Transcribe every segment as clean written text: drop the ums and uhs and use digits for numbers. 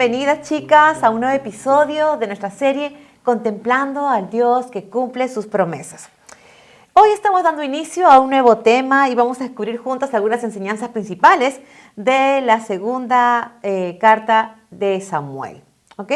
bienvenidas chicas a un nuevo episodio de nuestra serie Contemplando al Dios que cumple sus promesas. Hoy estamos dando inicio a un nuevo tema y vamos a descubrir juntas algunas enseñanzas principales de la segunda carta de Samuel. ¿Ok?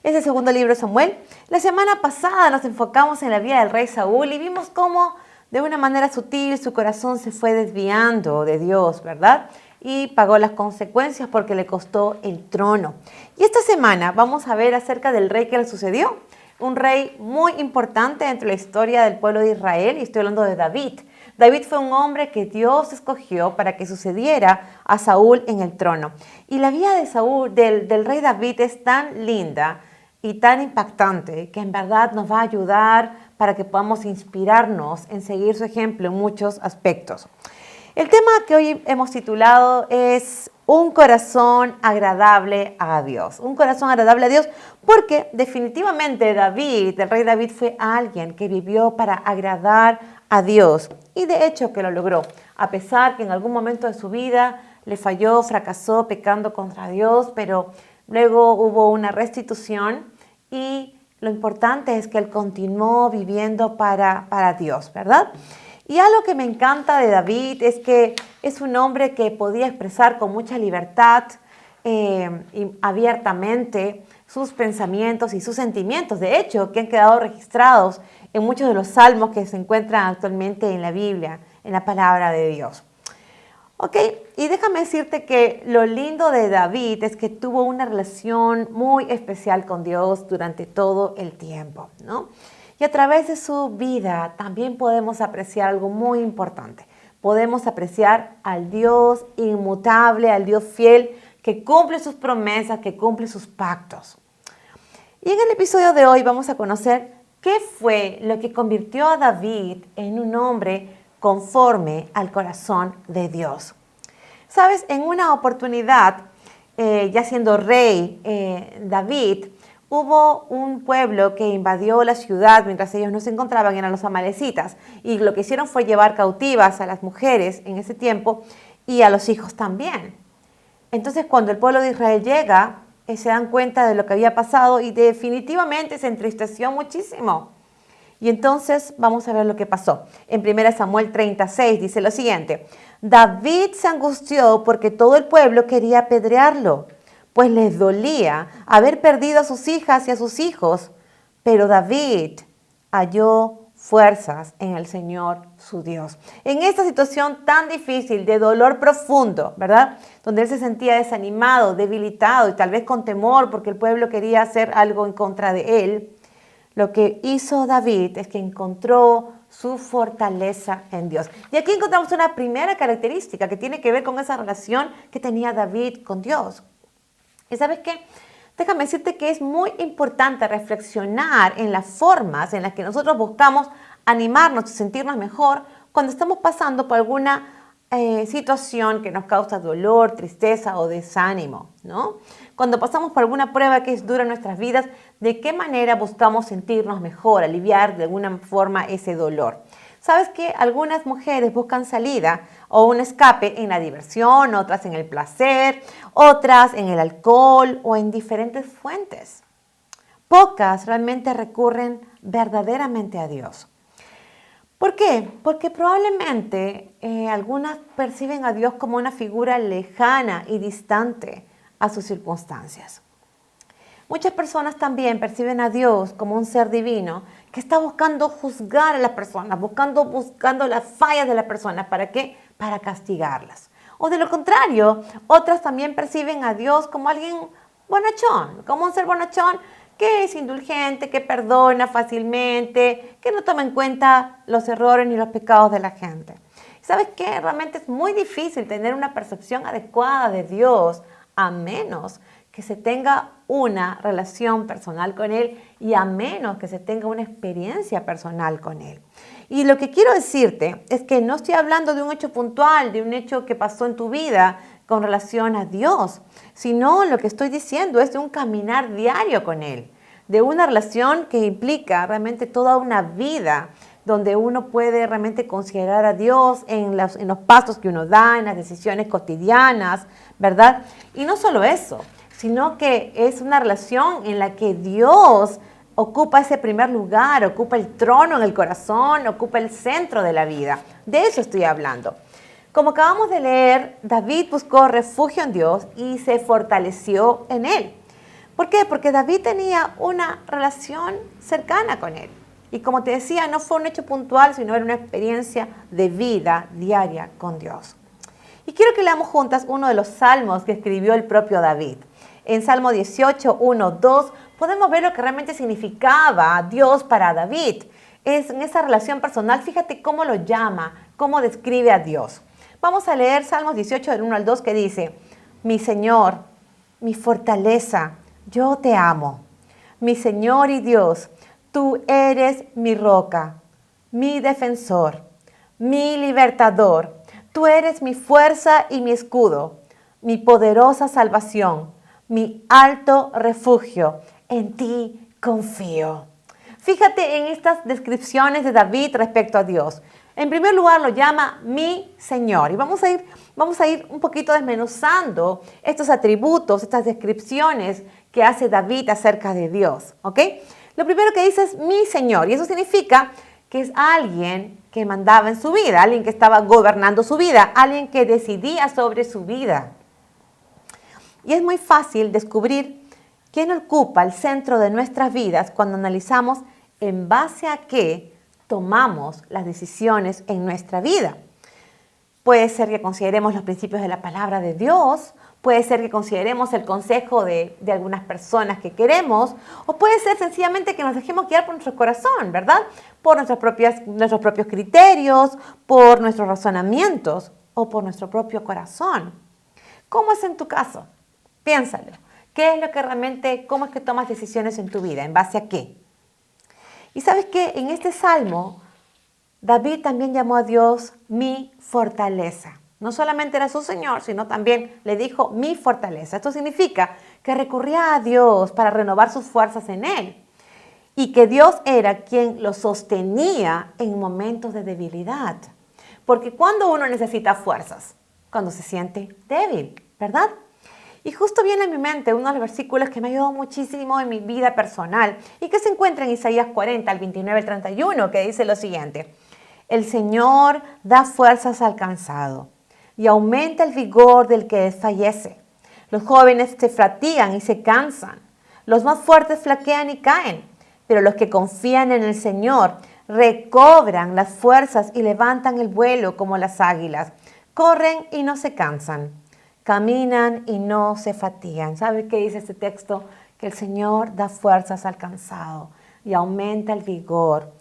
Es el segundo libro de Samuel. La semana pasada nos enfocamos en la vida del rey Saúl y vimos cómo de una manera sutil su corazón se fue desviando de Dios, ¿verdad? Y pagó las consecuencias porque le costó el trono. Y esta semana vamos a ver acerca del rey que le sucedió. Un rey muy importante dentro de la historia del pueblo de Israel, y estoy hablando de David. David fue un hombre que Dios escogió para que sucediera a Saúl en el trono. Y la vida de Saúl, del rey David, es tan linda y tan impactante que en verdad nos va a ayudar para que podamos inspirarnos en seguir su ejemplo en muchos aspectos. El tema que hoy hemos titulado es un corazón agradable a Dios. Un corazón agradable a Dios porque definitivamente David, el rey David, fue alguien que vivió para agradar a Dios y de hecho que lo logró. A pesar que en algún momento de su vida le falló, fracasó pecando contra Dios, pero luego hubo una restitución y lo importante es que él continuó viviendo para Dios, ¿verdad? Y algo que me encanta de David es que es un hombre que podía expresar con mucha libertad y abiertamente sus pensamientos y sus sentimientos. De hecho, que han quedado registrados en muchos de los salmos que se encuentran actualmente en la Biblia, en la palabra de Dios. Ok, y déjame decirte que lo lindo de David es que tuvo una relación muy especial con Dios durante todo el tiempo, ¿no? Y a través de su vida también podemos apreciar algo muy importante. Podemos apreciar al Dios inmutable, al Dios fiel, que cumple sus promesas, que cumple sus pactos. Y en el episodio de hoy vamos a conocer qué fue lo que convirtió a David en un hombre conforme al corazón de Dios. Sabes, en una oportunidad, ya siendo rey David, hubo un pueblo que invadió la ciudad mientras ellos no se encontraban, eran los amalecitas, y lo que hicieron fue llevar cautivas a las mujeres en ese tiempo y a los hijos también. Entonces, cuando el pueblo de Israel llega, se dan cuenta de lo que había pasado y definitivamente se entristeció muchísimo. Y entonces vamos a ver lo que pasó. En 1 Samuel 36 dice lo siguiente: David se angustió porque todo el pueblo quería apedrearlo, pues les dolía haber perdido a sus hijas y a sus hijos. Pero David halló fuerzas en el Señor su Dios. En esta situación tan difícil, de dolor profundo, ¿verdad? Donde él se sentía desanimado, debilitado y tal vez con temor porque el pueblo quería hacer algo en contra de él. Lo que hizo David es que encontró su fortaleza en Dios. Y aquí encontramos una primera característica que tiene que ver con esa relación que tenía David con Dios. ¿Y sabes qué? Déjame decirte que es muy importante reflexionar en las formas en las que nosotros buscamos animarnos y sentirnos mejor cuando estamos pasando por alguna situación que nos causa dolor, tristeza o desánimo, ¿no? Cuando pasamos por alguna prueba que es dura en nuestras vidas, ¿de qué manera buscamos sentirnos mejor, aliviar de alguna forma ese dolor? ¿Sabes que algunas mujeres buscan salida o un escape en la diversión, otras en el placer, otras en el alcohol o en diferentes fuentes? Pocas realmente recurren verdaderamente a Dios. ¿Por qué? Porque probablemente algunas perciben a Dios como una figura lejana y distante a sus circunstancias. Muchas personas también perciben a Dios como un ser divino que está buscando juzgar a las personas, buscando las fallas de las personas. ¿Para qué? Para castigarlas. O de lo contrario, otras también perciben a Dios como alguien bonachón, como un ser bonachón que es indulgente, que perdona fácilmente, que no toma en cuenta los errores ni los pecados de la gente. ¿Sabes qué? Realmente es muy difícil tener una percepción adecuada de Dios a menos que se tenga una relación personal con Él y a menos que se tenga una experiencia personal con Él. Y lo que quiero decirte es que no estoy hablando de un hecho puntual, de un hecho que pasó en tu vida con relación a Dios, sino lo que estoy diciendo es de un caminar diario con Él, de una relación que implica realmente toda una vida donde uno puede realmente considerar a Dios en los pasos que uno da, en las decisiones cotidianas, ¿verdad? Y no solo eso, sino que es una relación en la que Dios ocupa ese primer lugar, ocupa el trono en el corazón, ocupa el centro de la vida. De eso estoy hablando. Como acabamos de leer, David buscó refugio en Dios y se fortaleció en Él. ¿Por qué? Porque David tenía una relación cercana con Él. Y como te decía, no fue un hecho puntual, sino era una experiencia de vida diaria con Dios. Y quiero que leamos juntas uno de los salmos que escribió el propio David. En Salmo 18, 1, 2, podemos ver lo que realmente significaba Dios para David. Es en esa relación personal, fíjate cómo lo llama, cómo describe a Dios. Vamos a leer Salmos 18, del 1 al 2, que dice: Mi Señor, mi fortaleza, yo te amo. Mi Señor y Dios, tú eres mi roca, mi defensor, mi libertador. Tú eres mi fuerza y mi escudo, mi poderosa salvación, mi alto refugio. En ti confío. Fíjate en estas descripciones de David respecto a Dios. En primer lugar lo llama mi Señor. Y vamos a ir un poquito desmenuzando estos atributos, estas descripciones que hace David acerca de Dios. ¿Ok? Lo primero que dice es mi Señor. Y eso significa que es alguien que mandaba en su vida, alguien que estaba gobernando su vida, alguien que decidía sobre su vida. Y es muy fácil descubrir quién ocupa el centro de nuestras vidas cuando analizamos en base a qué tomamos las decisiones en nuestra vida. Puede ser que consideremos los principios de la palabra de Dios, puede ser que consideremos el consejo de algunas personas que queremos, o puede ser sencillamente que nos dejemos guiar por nuestro corazón, ¿verdad? Por nuestros propios criterios, por nuestros razonamientos o por nuestro propio corazón. ¿Cómo es en tu caso? Piénsalo. ¿Qué es lo que realmente, cómo es que tomas decisiones en tu vida? ¿En base a qué? Y sabes que en este salmo, David también llamó a Dios mi fortaleza. No solamente era su Señor, sino también le dijo mi fortaleza. Esto significa que recurría a Dios para renovar sus fuerzas en Él. Y que Dios era quien lo sostenía en momentos de debilidad. Porque cuando uno necesita fuerzas, cuando se siente débil, ¿verdad? Y justo viene a mi mente uno de los versículos que me ha ayudado muchísimo en mi vida personal y que se encuentra en Isaías 40, al 29 al 31, que dice lo siguiente: El Señor da fuerzas al cansado y aumenta el vigor del que desfallece. Los jóvenes se fatigan y se cansan. Los más fuertes flaquean y caen. Pero los que confían en el Señor recobran las fuerzas y levantan el vuelo como las águilas. Corren y no se cansan. Caminan y no se fatigan. ¿Sabe qué dice este texto? Que el Señor da fuerzas al cansado y aumenta el vigor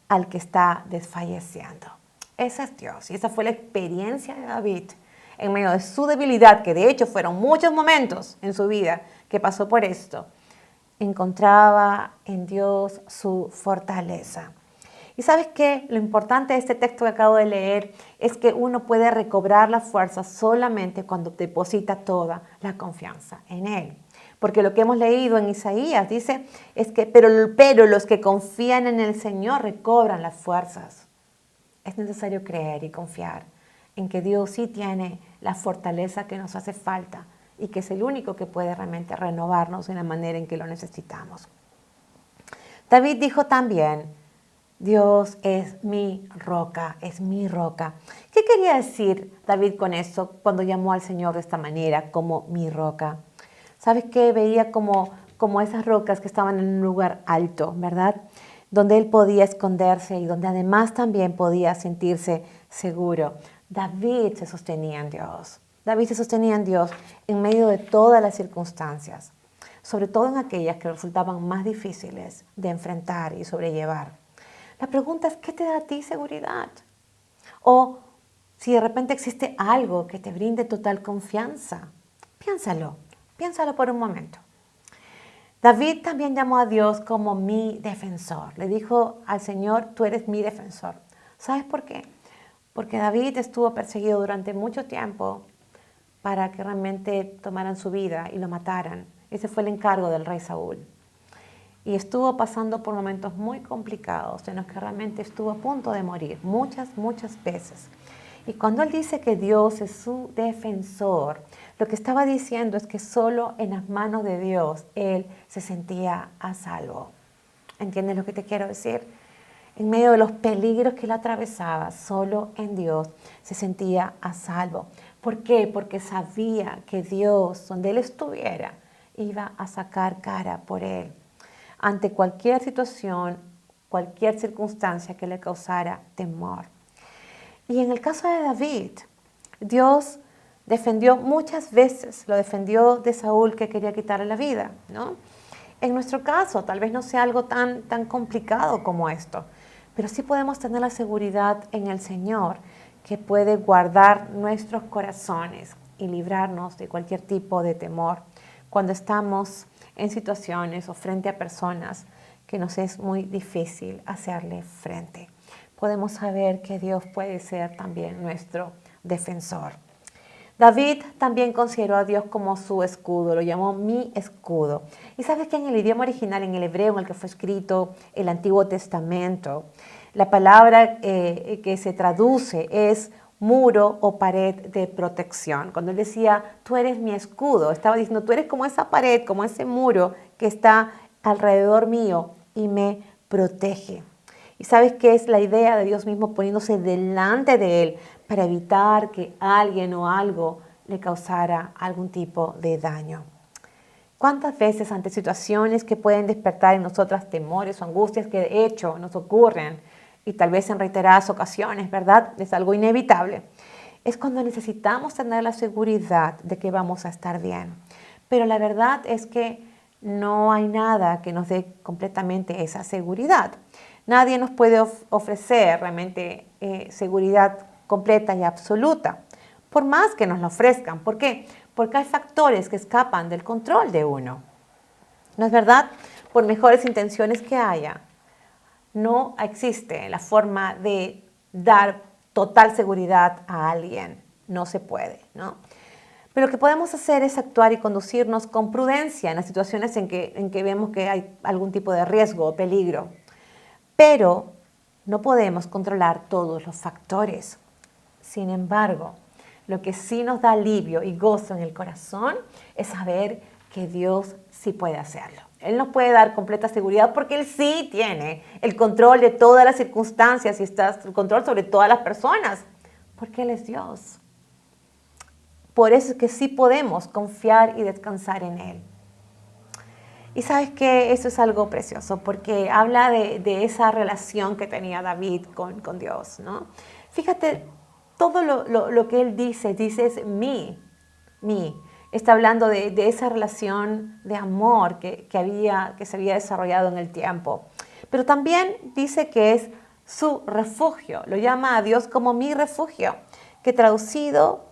al que está desfalleciendo. Ese es Dios. Y esa fue la experiencia de David en medio de su debilidad, que de hecho fueron muchos momentos en su vida que pasó por esto. Encontraba en Dios su fortaleza. Y ¿sabes qué? Lo importante de este texto que acabo de leer es que uno puede recobrar la fuerza solamente cuando deposita toda la confianza en Él. Porque lo que hemos leído en Isaías dice es que, pero los que confían en el Señor recobran las fuerzas. Es necesario creer y confiar en que Dios sí tiene la fortaleza que nos hace falta y que es el único que puede realmente renovarnos en la manera en que lo necesitamos. David dijo también: Dios es mi roca, es mi roca. ¿Qué quería decir David con eso cuando llamó al Señor de esta manera, como mi roca? ¿Sabes qué? Veía como esas rocas que estaban en un lugar alto, ¿verdad? Donde él podía esconderse y donde además también podía sentirse seguro. David se sostenía en Dios. David se sostenía en Dios en medio de todas las circunstancias, sobre todo en aquellas que resultaban más difíciles de enfrentar y sobrellevar. La pregunta es, ¿qué te da a ti seguridad? O si de repente existe algo que te brinde total confianza. Piénsalo por un momento. David también llamó a Dios como mi defensor. Le dijo al Señor: tú eres mi defensor. ¿Sabes por qué? Porque David estuvo perseguido durante mucho tiempo para que realmente tomaran su vida y lo mataran. Ese fue el encargo del rey Saúl. Y estuvo pasando por momentos muy complicados en los que realmente estuvo a punto de morir muchas veces. Y cuando él dice que Dios es su defensor, lo que estaba diciendo es que solo en las manos de Dios él se sentía a salvo. ¿Entiendes lo que te quiero decir? En medio de los peligros que él atravesaba, solo en Dios se sentía a salvo. ¿Por qué? Porque sabía que Dios, donde él estuviera, iba a sacar cara por él. Ante cualquier situación, cualquier circunstancia que le causara temor. Y en el caso de David, Dios defendió muchas veces, lo defendió de Saúl que quería quitarle la vida, ¿no? En nuestro caso, tal vez no sea algo tan complicado como esto, pero sí podemos tener la seguridad en el Señor que puede guardar nuestros corazones y librarnos de cualquier tipo de temor cuando estamos en situaciones o frente a personas que nos es muy difícil hacerle frente. Podemos saber que Dios puede ser también nuestro defensor. David también consideró a Dios como su escudo, lo llamó mi escudo. Y sabes que en el idioma original, en el hebreo en el que fue escrito el Antiguo Testamento, la palabra que se traduce es muro o pared de protección. Cuando él decía, tú eres mi escudo, estaba diciendo, tú eres como esa pared, como ese muro que está alrededor mío y me protege. ¿Y sabes qué es la idea de Dios mismo poniéndose delante de él para evitar que alguien o algo le causara algún tipo de daño? ¿Cuántas veces ante situaciones que pueden despertar en nosotras temores o angustias que de hecho nos ocurren y tal vez en reiteradas ocasiones, ¿verdad? Es algo inevitable. Es cuando necesitamos tener la seguridad de que vamos a estar bien. Pero la verdad es que no hay nada que nos dé completamente esa seguridad. Nadie nos puede ofrecer realmente seguridad completa y absoluta, por más que nos la ofrezcan. ¿Por qué? Porque hay factores que escapan del control de uno. ¿No es verdad? Por mejores intenciones que haya, no existe la forma de dar total seguridad a alguien. No se puede, ¿no? Pero lo que podemos hacer es actuar y conducirnos con prudencia en las situaciones en que vemos que hay algún tipo de riesgo o peligro. Pero no podemos controlar todos los factores. Sin embargo, lo que sí nos da alivio y gozo en el corazón es saber que Dios sí puede hacerlo. Él nos puede dar completa seguridad porque Él sí tiene el control de todas las circunstancias y está el control sobre todas las personas, porque Él es Dios. Por eso es que sí podemos confiar y descansar en Él. Y sabes que eso es algo precioso porque habla de esa relación que tenía David con Dios, ¿no? Fíjate, todo lo que él dice es mi. Está hablando de esa relación de amor que se había desarrollado en el tiempo. Pero también dice que es su refugio, lo llama a Dios como mi refugio, que traducido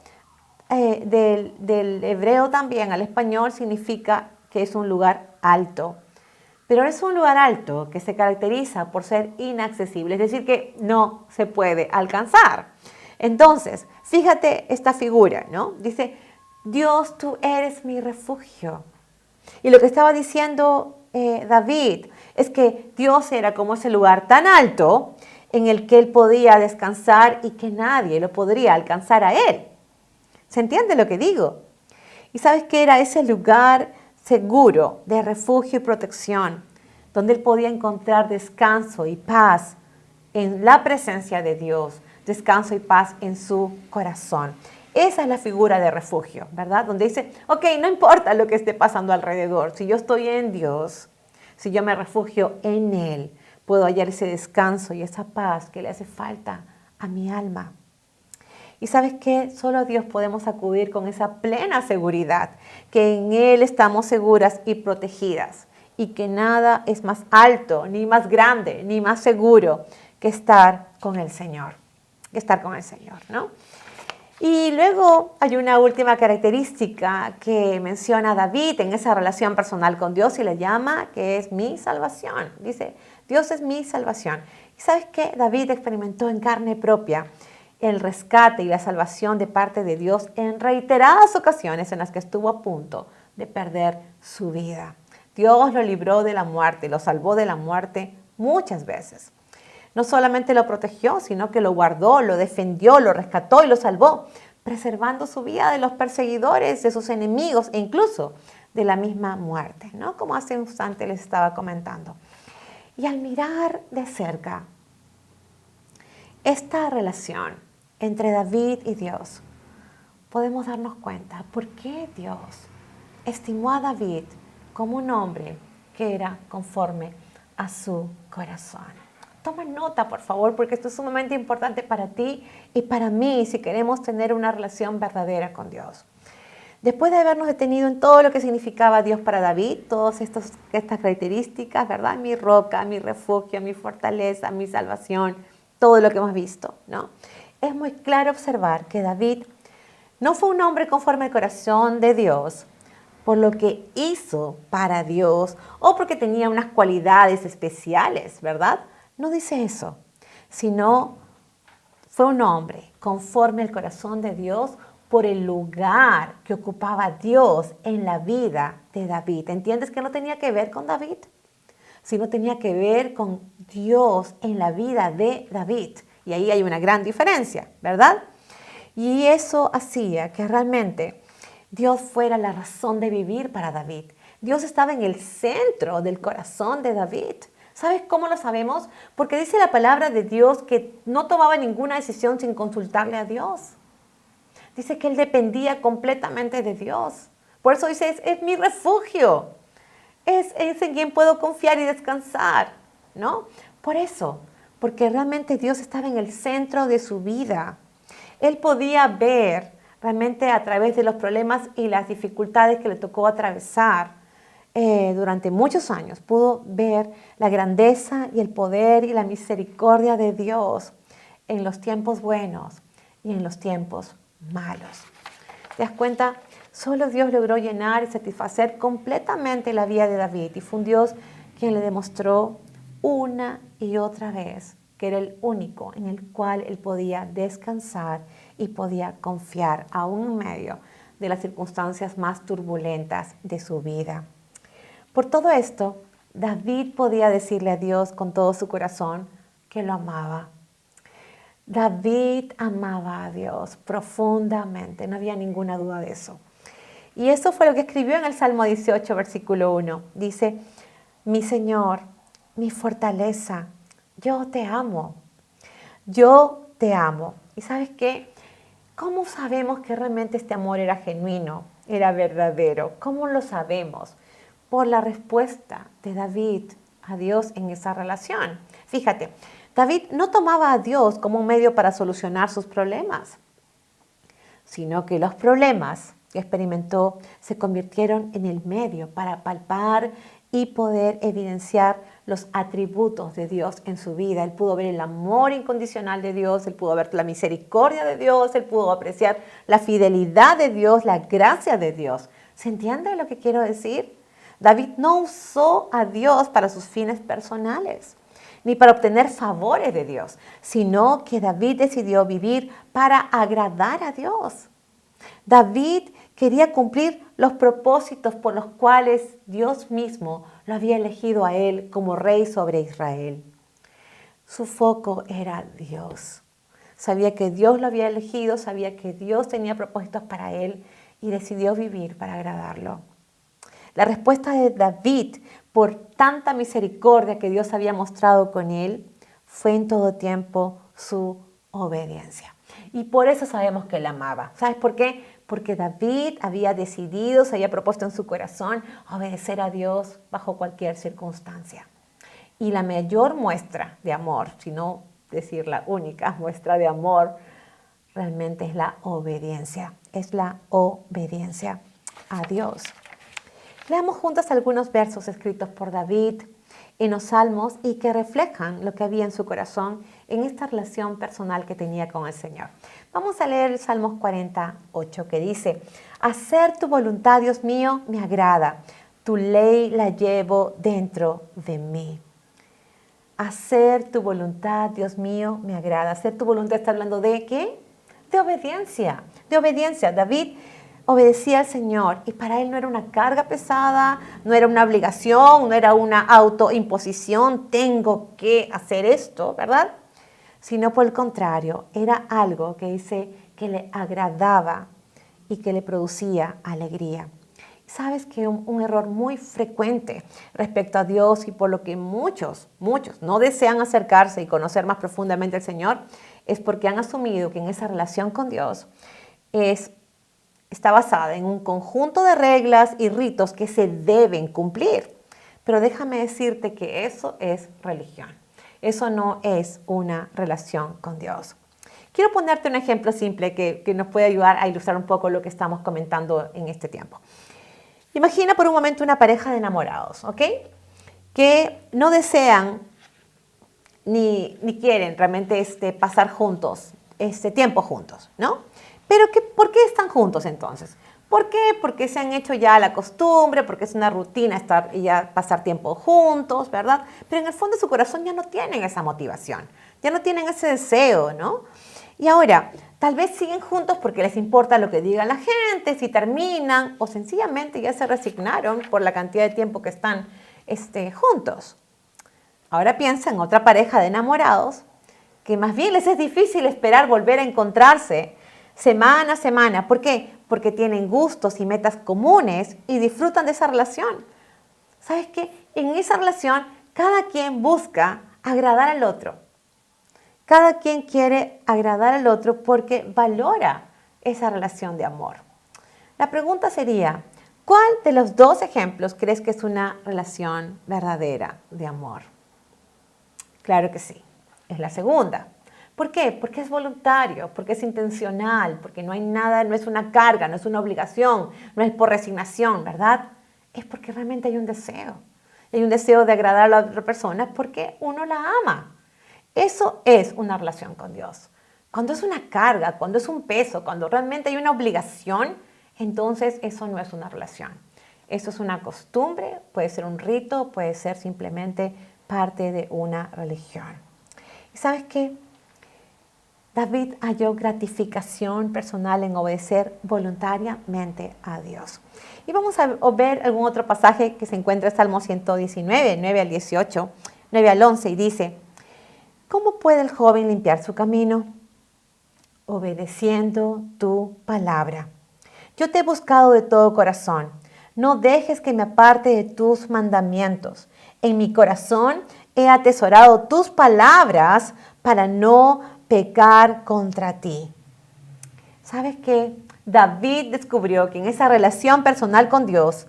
del hebreo también al español significa que es un lugar alto. Pero es un lugar alto que se caracteriza por ser inaccesible, es decir, que no se puede alcanzar. Entonces, fíjate esta figura, ¿no? Dice, Dios, tú eres mi refugio. Y lo que estaba diciendo David es que Dios era como ese lugar tan alto en el que él podía descansar y que nadie lo podría alcanzar a él. ¿Se entiende lo que digo? ¿Y sabes qué era ese lugar seguro de refugio y protección, donde él podía encontrar descanso y paz en la presencia de Dios, descanso y paz en su corazón? Esa es la figura de refugio, ¿verdad? Donde dice, ok, no importa lo que esté pasando alrededor, si yo estoy en Dios, si yo me refugio en Él, puedo hallar ese descanso y esa paz que le hace falta a mi alma. Y ¿sabes qué? Solo a Dios podemos acudir con esa plena seguridad, que en Él estamos seguras y protegidas, y que nada es más alto, ni más grande, ni más seguro que estar con el Señor, ¿no? Y luego hay una última característica que menciona David en esa relación personal con Dios y le llama que es mi salvación. Dice, Dios es mi salvación. ¿Y sabes qué? David experimentó en carne propia el rescate y la salvación de parte de Dios en reiteradas ocasiones en las que estuvo a punto de perder su vida. Dios lo libró de la muerte, lo salvó de la muerte muchas veces. No solamente lo protegió, sino que lo guardó, lo defendió, lo rescató y lo salvó, preservando su vida de los perseguidores, de sus enemigos e incluso de la misma muerte, ¿no? Como hace un instante les estaba comentando. Y al mirar de cerca esta relación entre David y Dios, podemos darnos cuenta por qué Dios estimó a David como un hombre que era conforme a su corazón. Toma nota, por favor, porque esto es sumamente importante para ti y para mí si queremos tener una relación verdadera con Dios. Después de habernos detenido en todo lo que significaba Dios para David, todas estas características, ¿verdad? Mi roca, mi refugio, mi fortaleza, mi salvación, todo lo que hemos visto, ¿no? Es muy claro observar que David no fue un hombre conforme al corazón de Dios por lo que hizo para Dios o porque tenía unas cualidades especiales, ¿verdad? No dice eso, sino fue un hombre conforme al corazón de Dios por el lugar que ocupaba Dios en la vida de David. ¿Entiendes que no tenía que ver con David? Sino tenía que ver con Dios en la vida de David. Y ahí hay una gran diferencia, ¿verdad? Y eso hacía que realmente Dios fuera la razón de vivir para David. Dios estaba en el centro del corazón de David. ¿Sabes cómo lo sabemos? Porque dice la palabra de Dios que no tomaba ninguna decisión sin consultarle a Dios. Dice que él dependía completamente de Dios. Por eso dice, es mi refugio. Es en quien puedo confiar y descansar, ¿no? Por eso, porque realmente Dios estaba en el centro de su vida. Él podía ver realmente a través de los problemas y las dificultades que le tocó atravesar durante muchos años. Pudo ver la grandeza y el poder y la misericordia de Dios en los tiempos buenos y en los tiempos malos. ¿Te das cuenta? Solo Dios logró llenar y satisfacer completamente la vida de David y fue un Dios quien le demostró una y otra vez que era el único en el cual él podía descansar y podía confiar aún en medio de las circunstancias más turbulentas de su vida. Por todo esto, David podía decirle a Dios con todo su corazón que lo amaba. David amaba a Dios profundamente, no había ninguna duda de eso. Y eso fue lo que escribió en el Salmo 18, versículo 1. Dice, mi Señor, mi fortaleza, yo te amo. Yo te amo. ¿Y sabes qué? ¿Cómo sabemos que realmente este amor era genuino, era verdadero? ¿Cómo lo sabemos? Por la respuesta de David a Dios en esa relación. Fíjate, David no tomaba a Dios como un medio para solucionar sus problemas, sino que los problemas que experimentó se convirtieron en el medio para palpar y poder evidenciar los atributos de Dios en su vida. Él pudo ver el amor incondicional de Dios, él pudo ver la misericordia de Dios, él pudo apreciar la fidelidad de Dios, la gracia de Dios. ¿Se entiende lo que quiero decir? David no usó a Dios para sus fines personales, ni para obtener favores de Dios, sino que David decidió vivir para agradar a Dios. David quería cumplir los propósitos por los cuales Dios mismo lo había elegido a él como rey sobre Israel. Su foco era Dios. Sabía que Dios lo había elegido, sabía que Dios tenía propósitos para él y decidió vivir para agradarlo. La respuesta de David por tanta misericordia que Dios había mostrado con él fue en todo tiempo su obediencia. Y por eso sabemos que él amaba. ¿Sabes por qué? Porque David había decidido, se había propuesto en su corazón obedecer a Dios bajo cualquier circunstancia. Y la mayor muestra de amor, si no decir la única muestra de amor, realmente es la obediencia. Es la obediencia a Dios. Leamos juntos algunos versos escritos por David en los Salmos y que reflejan lo que había en su corazón en esta relación personal que tenía con el Señor. Vamos a leer el Salmos 48 que dice, hacer tu voluntad, Dios mío, me agrada. Tu ley la llevo dentro de mí. Hacer tu voluntad, Dios mío, me agrada. Hacer tu voluntad está hablando de ¿qué? De obediencia, de obediencia. David obedecía al Señor y para él no era una carga pesada, no era una obligación, no era una autoimposición, tengo que hacer esto, ¿verdad? Sino por el contrario, era algo que dice que le agradaba y que le producía alegría. Sabes que un error muy frecuente respecto a Dios y por lo que muchos no desean acercarse y conocer más profundamente al Señor es porque han asumido que en esa relación con Dios está basada en un conjunto de reglas y ritos que se deben cumplir. Pero déjame decirte que eso es religión. Eso no es una relación con Dios. Quiero ponerte un ejemplo simple que nos puede ayudar a ilustrar un poco lo que estamos comentando en este tiempo. Imagina por un momento una pareja de enamorados, ¿ok? Que no desean ni quieren realmente pasar juntos, tiempo juntos, ¿no? Pero ¿por qué están juntos entonces? ¿Por qué? Porque se han hecho ya la costumbre, porque es una rutina estar y ya pasar tiempo juntos, ¿verdad? Pero en el fondo de su corazón ya no tienen esa motivación, ya no tienen ese deseo, ¿no? Y ahora, tal vez siguen juntos porque les importa lo que diga la gente, si terminan, o sencillamente ya se resignaron por la cantidad de tiempo que están juntos. Ahora piensa en otra pareja de enamorados que más bien les es difícil esperar volver a encontrarse semana a semana. ¿Por qué? Porque tienen gustos y metas comunes y disfrutan de esa relación. ¿Sabes qué? En esa relación cada quien busca agradar al otro. Cada quien quiere agradar al otro porque valora esa relación de amor. La pregunta sería, ¿cuál de los dos ejemplos crees que es una relación verdadera de amor? Claro que sí, es la segunda. ¿Por qué? Porque es voluntario, porque es intencional, porque no hay nada, no es una carga, no es una obligación, no es por resignación, ¿verdad? Es porque realmente hay un deseo. Hay un deseo de agradar a la otra persona porque uno la ama. Eso es una relación con Dios. Cuando es una carga, cuando es un peso, cuando realmente hay una obligación, entonces eso no es una relación. Eso es una costumbre, puede ser un rito, puede ser simplemente parte de una religión. ¿Y sabes qué? David halló gratificación personal en obedecer voluntariamente a Dios. Y vamos a ver algún otro pasaje que se encuentra en Salmo 119, 9 al 18, 9 al 11, y dice: ¿Cómo puede el joven limpiar su camino? Obedeciendo tu palabra. Yo te he buscado de todo corazón. No dejes que me aparte de tus mandamientos. En mi corazón he atesorado tus palabras para no pecar contra ti. ¿Sabes qué? David descubrió que en esa relación personal con Dios,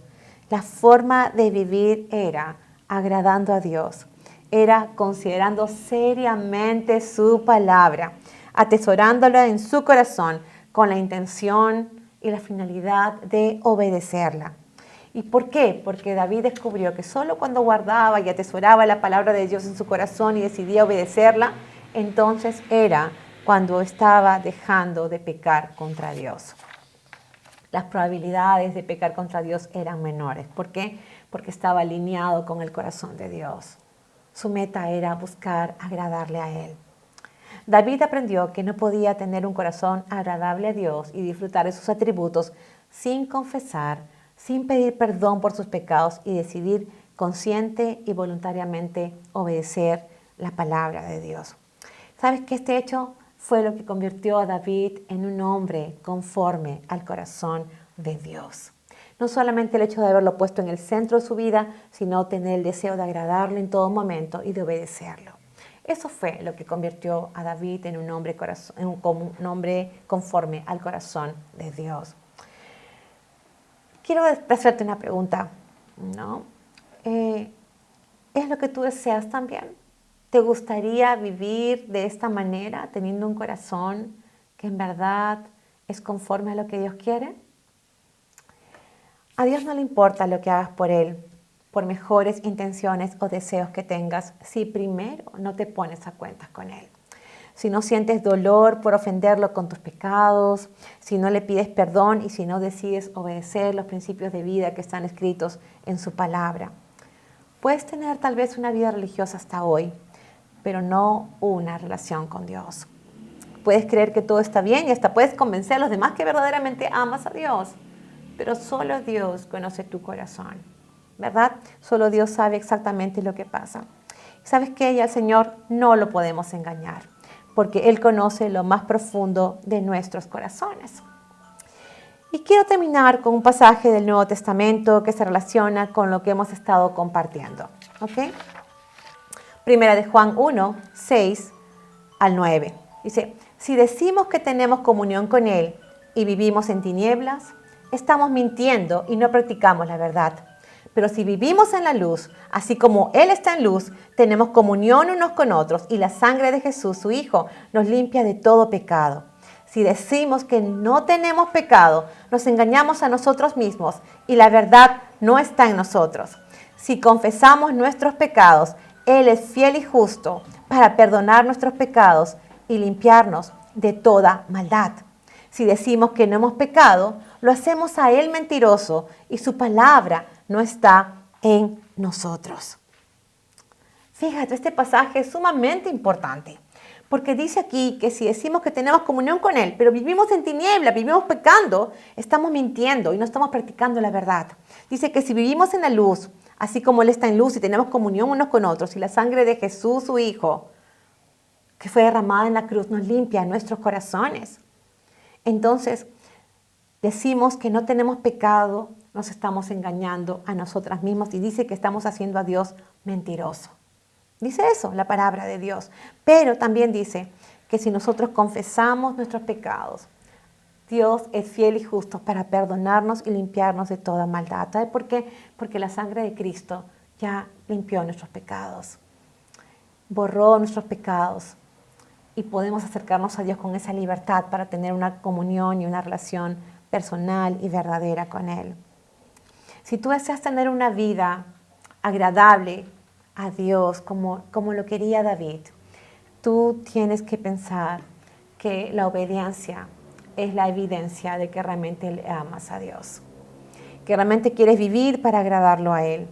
la forma de vivir era agradando a Dios. Era considerando seriamente su palabra, atesorándola en su corazón con la intención y la finalidad de obedecerla. ¿Y por qué? Porque David descubrió que solo cuando guardaba y atesoraba la palabra de Dios en su corazón y decidía obedecerla, entonces era cuando estaba dejando de pecar contra Dios. Las probabilidades de pecar contra Dios eran menores. ¿Por qué? Porque estaba alineado con el corazón de Dios. Su meta era buscar agradarle a Él. David aprendió que no podía tener un corazón agradable a Dios y disfrutar de sus atributos sin confesar, sin pedir perdón por sus pecados y decidir consciente y voluntariamente obedecer la palabra de Dios. ¿Sabes que este hecho fue lo que convirtió a David en un hombre conforme al corazón de Dios? No solamente el hecho de haberlo puesto en el centro de su vida, sino tener el deseo de agradarle en todo momento y de obedecerlo. Eso fue lo que convirtió a David en un hombre conforme al corazón de Dios. Quiero hacerte una pregunta, ¿no? ¿Es lo que tú deseas también? ¿Te gustaría vivir de esta manera, teniendo un corazón que en verdad es conforme a lo que Dios quiere? A Dios no le importa lo que hagas por Él, por mejores intenciones o deseos que tengas, si primero no te pones a cuentas con Él. Si no sientes dolor por ofenderlo con tus pecados, si no le pides perdón y si no decides obedecer los principios de vida que están escritos en su palabra. Puedes tener tal vez una vida religiosa hasta hoy, pero no una relación con Dios. Puedes creer que todo está bien y hasta puedes convencer a los demás que verdaderamente amas a Dios. pero solo Dios conoce tu corazón, ¿verdad? Solo Dios sabe exactamente lo que pasa. ¿Sabes qué? Y al Señor no lo podemos engañar, porque Él conoce lo más profundo de nuestros corazones. Y quiero terminar con un pasaje del Nuevo Testamento que se relaciona con lo que hemos estado compartiendo, ¿ok? Primera de Juan 1, 6 al 9. Dice, si decimos que tenemos comunión con Él y vivimos en tinieblas, estamos mintiendo y no practicamos la verdad. Pero si vivimos en la luz, así como Él está en luz, tenemos comunión unos con otros y la sangre de Jesús, su Hijo, nos limpia de todo pecado. Si decimos que no tenemos pecado, nos engañamos a nosotros mismos y la verdad no está en nosotros. Si confesamos nuestros pecados, Él es fiel y justo para perdonar nuestros pecados y limpiarnos de toda maldad. Si decimos que no hemos pecado, lo hacemos a Él mentiroso y su palabra no está en nosotros. Fíjate, este pasaje es sumamente importante, porque dice aquí que si decimos que tenemos comunión con Él, pero vivimos en tiniebla, vivimos pecando, estamos mintiendo y no estamos practicando la verdad. Dice que si vivimos en la luz, así como Él está en luz y tenemos comunión unos con otros, y la sangre de Jesús, su Hijo, que fue derramada en la cruz, nos limpia nuestros corazones. Entonces, decimos que no tenemos pecado, nos estamos engañando a nosotras mismas y dice que estamos haciendo a Dios mentiroso. Dice eso, la palabra de Dios. Pero también dice que si nosotros confesamos nuestros pecados, Dios es fiel y justo para perdonarnos y limpiarnos de toda maldad. ¿Sabe por qué? Porque la sangre de Cristo ya limpió nuestros pecados, borró nuestros pecados y podemos acercarnos a Dios con esa libertad para tener una comunión y una relación personal y verdadera con Él. Si tú deseas tener una vida agradable a Dios como lo quería David, tú tienes que pensar que la obediencia es la evidencia de que realmente le amas a Dios, que realmente quieres vivir para agradarlo a Él.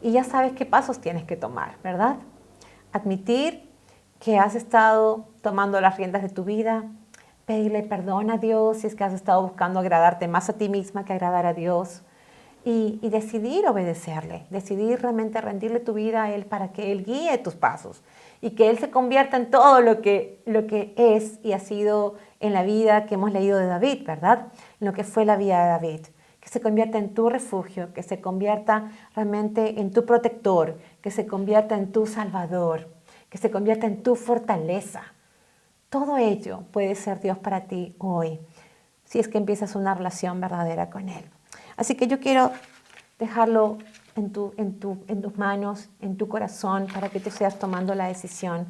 Y ya sabes qué pasos tienes que tomar, ¿verdad? Admitir que has estado tomando las riendas de tu vida, pedirle perdón a Dios si es que has estado buscando agradarte más a ti misma que agradar a Dios. Y decidir obedecerle, decidir realmente rendirle tu vida a Él para que Él guíe tus pasos y que Él se convierta en todo lo que es y ha sido en la vida que hemos leído de David, ¿verdad? En lo que fue la vida de David. Que se convierta en tu refugio, que se convierta realmente en tu protector, que se convierta en tu salvador, que se convierta en tu fortaleza. Todo ello puede ser Dios para ti hoy, si es que empiezas una relación verdadera con Él. Así que yo quiero dejarlo en tus manos, en tu corazón, para que tú seas tomando la decisión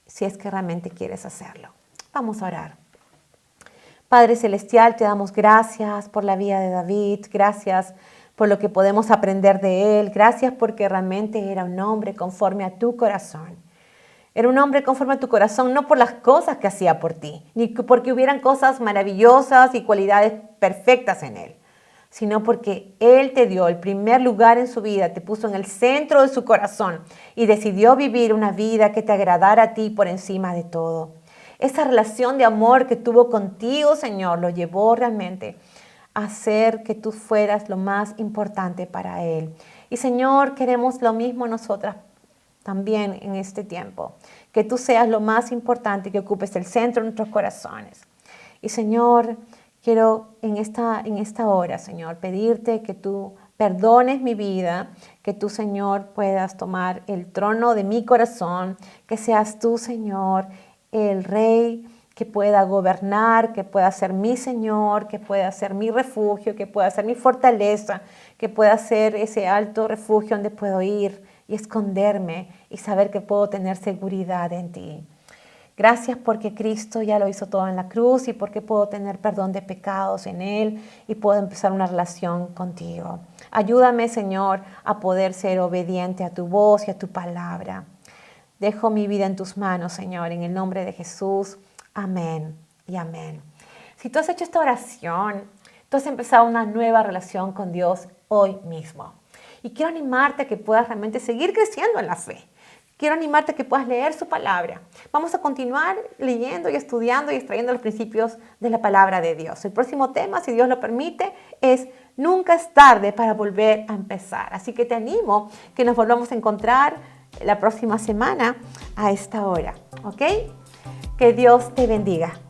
si es que realmente quieres hacerlo. Vamos a orar. Padre Celestial, te damos gracias por la vida de David, gracias por lo que podemos aprender de él, gracias porque realmente era un hombre conforme a tu corazón. Era un hombre conforme a tu corazón, no por las cosas que hacía por ti, ni porque hubieran cosas maravillosas y cualidades perfectas en él, sino porque Él te dio el primer lugar en su vida, te puso en el centro de su corazón y decidió vivir una vida que te agradara a ti por encima de todo. Esa relación de amor que tuvo contigo, Señor, lo llevó realmente a hacer que tú fueras lo más importante para Él. Y, Señor, queremos lo mismo nosotras también en este tiempo, que tú seas lo más importante, que ocupes el centro de nuestros corazones. Y, Señor, quiero en esta hora, Señor, pedirte que tú perdones mi vida, que tú, Señor, puedas tomar el trono de mi corazón, que seas tú, Señor, el Rey que pueda gobernar, que pueda ser mi Señor, que pueda ser mi refugio, que pueda ser mi fortaleza, que pueda ser ese alto refugio donde puedo ir y esconderme y saber que puedo tener seguridad en ti. Gracias porque Cristo ya lo hizo todo en la cruz y porque puedo tener perdón de pecados en Él y puedo empezar una relación contigo. Ayúdame, Señor, a poder ser obediente a tu voz y a tu palabra. Dejo mi vida en tus manos, Señor, en el nombre de Jesús. Amén y amén. Si tú has hecho esta oración, tú has empezado una nueva relación con Dios hoy mismo. Y quiero animarte a que puedas realmente seguir creciendo en la fe. Quiero animarte a que puedas leer su palabra. Vamos a continuar leyendo y estudiando y extrayendo los principios de la palabra de Dios. El próximo tema, si Dios lo permite, es nunca es tarde para volver a empezar. Así que te animo que nos volvamos a encontrar la próxima semana a esta hora, ¿ok? Que Dios te bendiga.